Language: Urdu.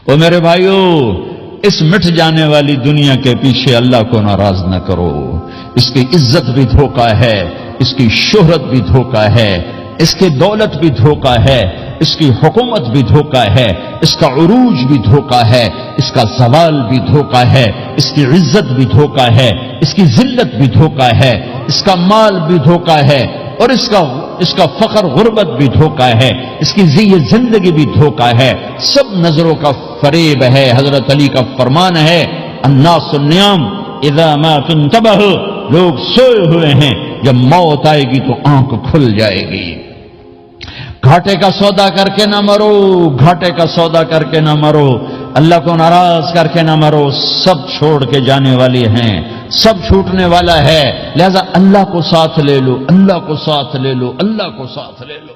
او میرے بھائیو، اس مٹ جانے والی دنیا کے پیچھے اللہ کو ناراض نہ کرو. اس کی عزت بھی دھوکہ ہے، اس کی شہرت بھی دھوکہ ہے، اس کی دولت بھی دھوکہ ہے، اس کی حکومت بھی دھوکہ ہے، اس کا عروج بھی دھوکہ ہے، اس کا زوال بھی دھوکہ ہے، اس کی عزت بھی دھوکہ ہے، اس کی ذلت بھی دھوکہ ہے، اس کا مال بھی دھوکہ ہے، اور اس کا فخر غربت بھی دھوکہ ہے، اس کی زندگی بھی دھوکہ ہے. سب نظروں کا فریب ہے. حضرت علی کا فرمان ہے، الناس النیام اذا ما تنتبہ، لوگ سوئے ہوئے ہیں، جب موت آئے گی تو آنکھ کھل جائے گی. گھاٹے کا سودا کر کے نہ مرو، گھاٹے کا سودا کر کے نہ مرو، اللہ کو ناراض کر کے نہ مرو. سب چھوڑ کے جانے والی ہیں، سب چھوٹنے والا ہے، لہذا اللہ کو ساتھ لے لو، اللہ کو ساتھ لے لو، اللہ کو ساتھ لے لو.